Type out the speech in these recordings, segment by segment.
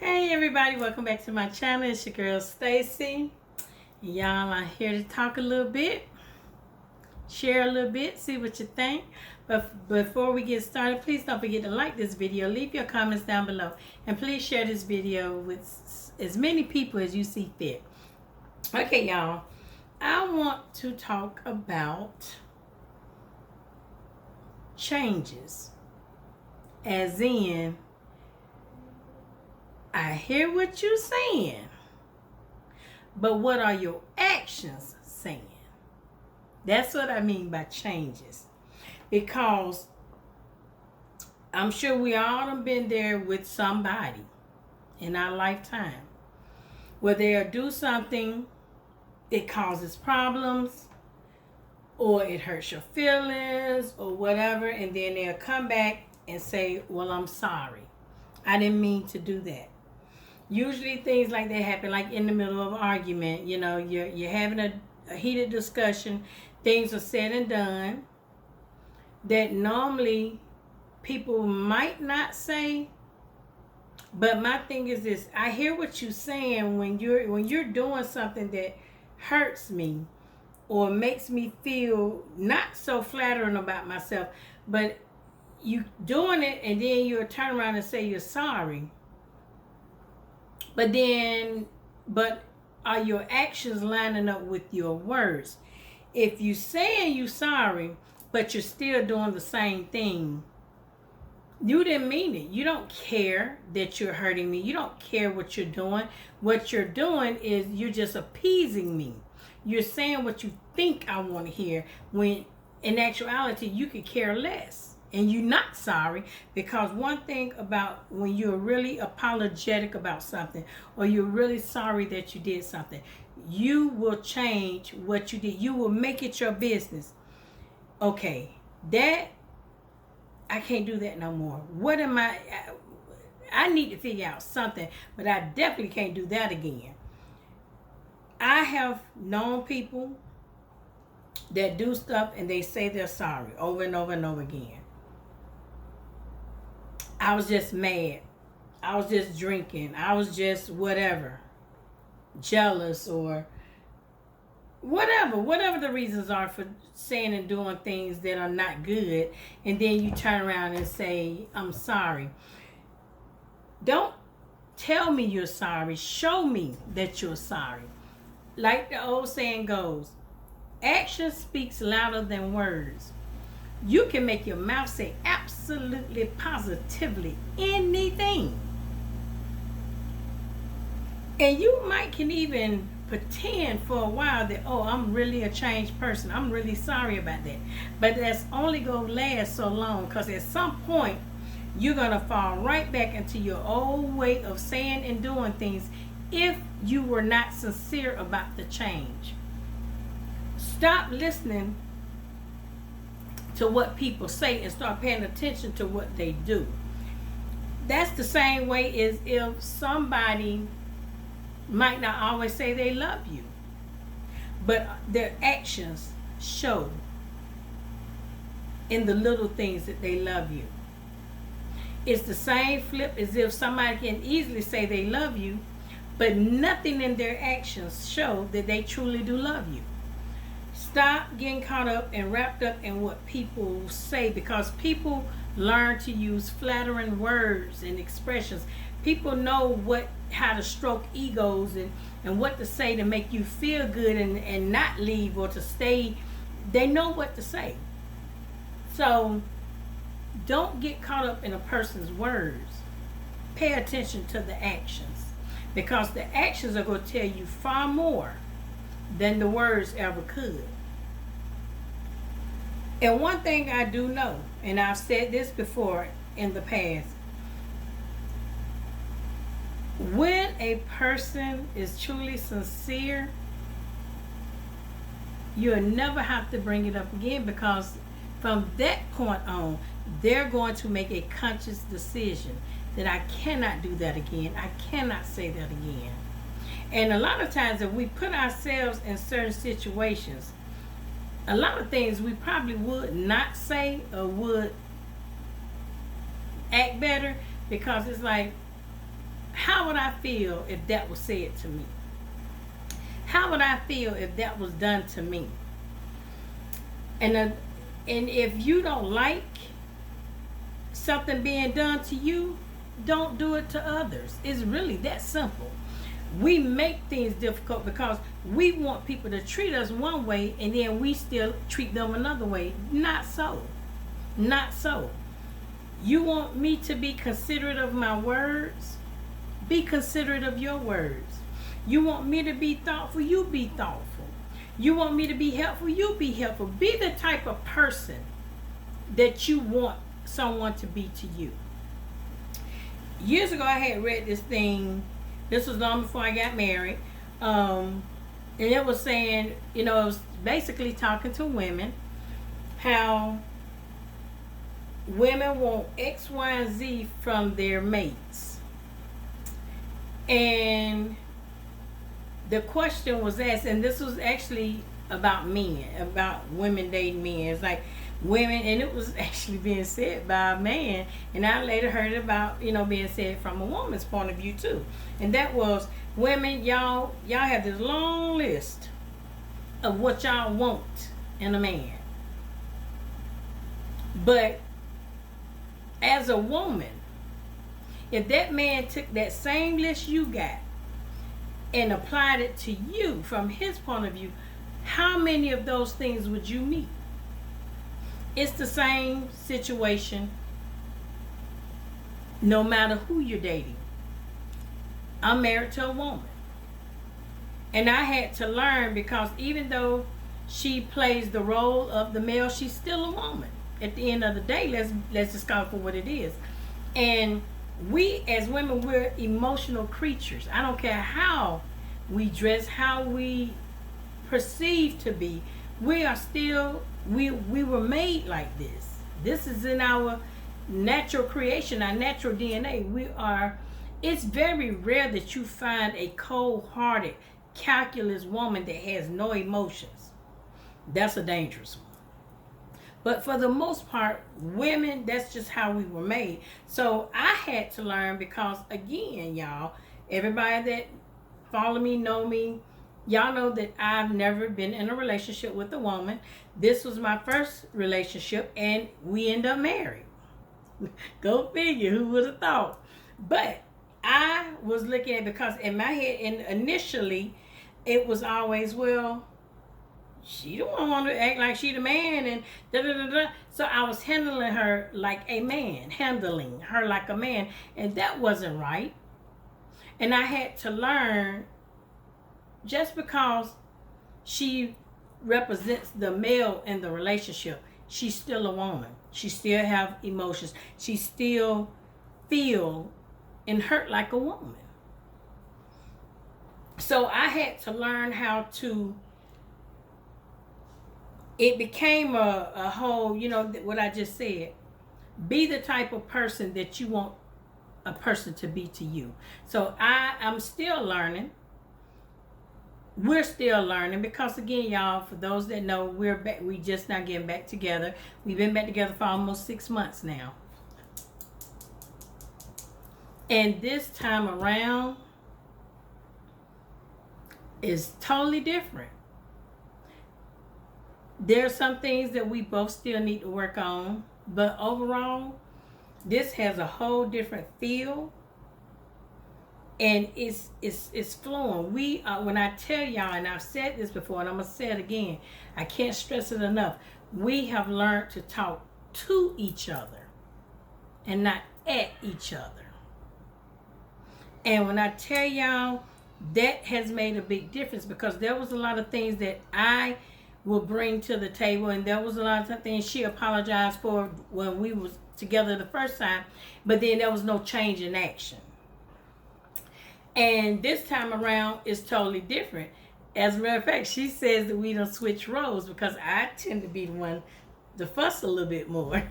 Hey everybody, welcome back to my channel. It's your girl Stacy. Y'all are here to talk a little bit, share a little bit, see what you think. But before we get started, please don't forget to like this video, leave your comments down below, and please share this video with as many people as you see fit. Okay, y'all, I want to talk about changes, as in, I hear what you're saying, but what are your actions saying? That's what I mean by changes. Because I'm sure we all have been there with somebody in our lifetime where they'll do something that causes problems, or it hurts your feelings, or whatever, and then they'll come back and say, well, I'm sorry. I didn't mean to do that. Usually things like that happen like in the middle of an argument. You know, you're having a heated discussion. Things are said and done that normally people might not say. But my thing is this: I hear what you're saying when you're doing something that hurts me or makes me feel not so flattering about myself, but you doing it and then you'll turn around and say you're sorry. But are your actions lining up with your words? If you saying you sorry, but you're still doing the same thing, you didn't mean it. You don't care that you're hurting me. You don't care what you're doing. What you're doing is you're just appeasing me. You're saying what you think I want to hear, when in actuality you could care less. And you're not sorry, because one thing about when you're really apologetic about something, or you're really sorry that you did something, you will change what you did. You will make it your business. Okay, that, I can't do that no more. What am I need to figure out something, but I definitely can't do that again. I have known people that do stuff and they say they're sorry over and over and over again. I was just mad. I was just drinking. I was just whatever. Jealous or whatever the reasons are for saying and doing things that are not good. And then you turn around and say, I'm sorry. Don't tell me you're sorry. Show me that you're sorry. Like the old saying goes, action speaks louder than words. You can make your mouth say absolutely, positively anything. And you can even pretend for a while that, oh, I'm really a changed person. I'm really sorry about that. But that's only going to last so long, because at some point, you're going to fall right back into your old way of saying and doing things if you were not sincere about the change. Stop listening to what people say and start paying attention to what they do. That's the same way as if somebody might not always say they love you, but their actions show in the little things that they love you. It's the same flip as if somebody can easily say they love you, but nothing in their actions show that they truly do love you. Stop getting caught up and wrapped up in what people say, because people learn to use flattering words and expressions. People know how to stroke egos and what to say to make you feel good and not leave or to stay. They know what to say. So don't get caught up in a person's words. Pay attention to the actions, because the actions are going to tell you far more than the words ever could. And one thing I do know, and I've said this before in the past, when a person is truly sincere, you'll never have to bring it up again, because from that point on, they're going to make a conscious decision that I cannot do that again. I cannot say that again. And a lot of times if we put ourselves in certain situations, a lot of things we probably would not say or would act better, because it's like, How would I feel if that was said to me? How would I feel if that was done to me? And if you don't like something being done to you, don't do it to others. It's really that simple. We make things difficult because we want people to treat us one way and then we still treat them another way. Not so. Not so. You want me to be considerate of my words? Be considerate of your words. You want me to be thoughtful? You be thoughtful. You want me to be helpful? You be helpful. Be the type of person that you want someone to be to you. Years ago, I had read this thing. This was long before I got married. And it was saying, it was basically talking to women, how women want X, Y, and Z from their mates. And the question was asked, and this was actually about men, about women dating men. It's like women, and it was actually being said by a man, and I later heard about, being said from a woman's point of view too. And that was, women, y'all have this long list of what y'all want in a man. But as a woman, if that man took that same list you got and applied it to you from his point of view, how many of those things would you meet? It's the same situation no matter who you're dating. I'm married to a woman. And I had to learn, because even though she plays the role of the male, she's still a woman. At the end of the day, let's just call it for what it is. And we as women, we're emotional creatures. I don't care how we dress, how we perceive to be. We are still, we were made like this. This is in our natural creation, our natural DNA. It's very rare that you find a cold-hearted, calculus woman that has no emotions. That's a dangerous one. But for the most part, women, that's just how we were made. So I had to learn, because again, y'all, everybody that follow me, know me, y'all know that I've never been in a relationship with a woman. This was my first relationship, and we ended up married. Go figure, who would have thought? But I was looking at, because in my head, and initially, it was always, well, she don't want to act like she the man, and da-da-da-da. So I was handling her like a man, and that wasn't right. And I had to learn, just because she represents the male in the relationship, she's still a woman. She still have emotions. She still feel and hurt like a woman. So I had to learn how to, it became a whole, what I just said. Be the type of person that you want a person to be to you. So I'm still learning. We're still learning, because again, y'all, for those that know, we just now getting back together. We've been back together for almost 6 months now. And this time around is totally different. There are some things that we both still need to work on, but overall, this has a whole different feel, and it's flowing. When I tell y'all, and I've said this before, and I'm gonna say it again, I can't stress it enough. We have learned to talk to each other and not at each other. And when I tell y'all, that has made a big difference, because there was a lot of things that I will bring to the table, and there was a lot of things she apologized for when we was together the first time, but then there was no change in action. And this time around is totally different. As a matter of fact, she says that we don't switch roles, because I tend to be the one to fuss a little bit more.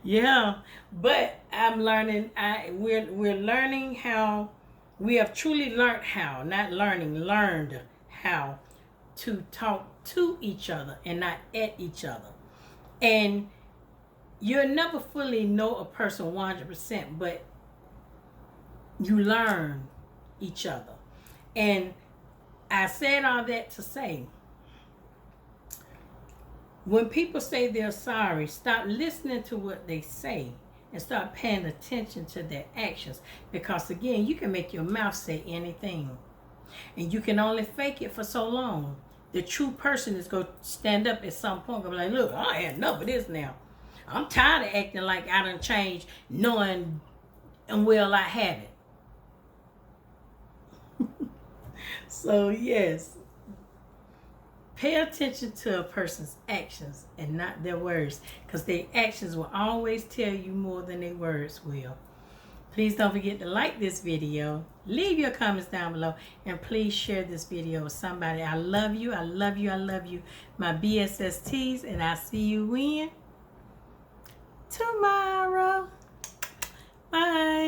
Yeah, but I'm learning. We're learning how. We have truly learned how, not learned how to talk to each other and not at each other. And you'll never fully know a person 100%, but You learn each other. And I said all that to say, when people say they're sorry, stop listening to what they say and start paying attention to their actions. Because again, you can make your mouth say anything. And you can only fake it for so long. The true person is going to stand up at some point and be like, look, I had enough of this now. I'm tired of acting like I done changed, knowing and well I haven't. So yes, pay attention to a person's actions and not their words, because their actions will always tell you more than their words will. Please don't forget to like this video, leave your comments down below, and please share this video with somebody. I love you, I love you, I love you, my BSSTs, and I'll see you when? Tomorrow. Bye.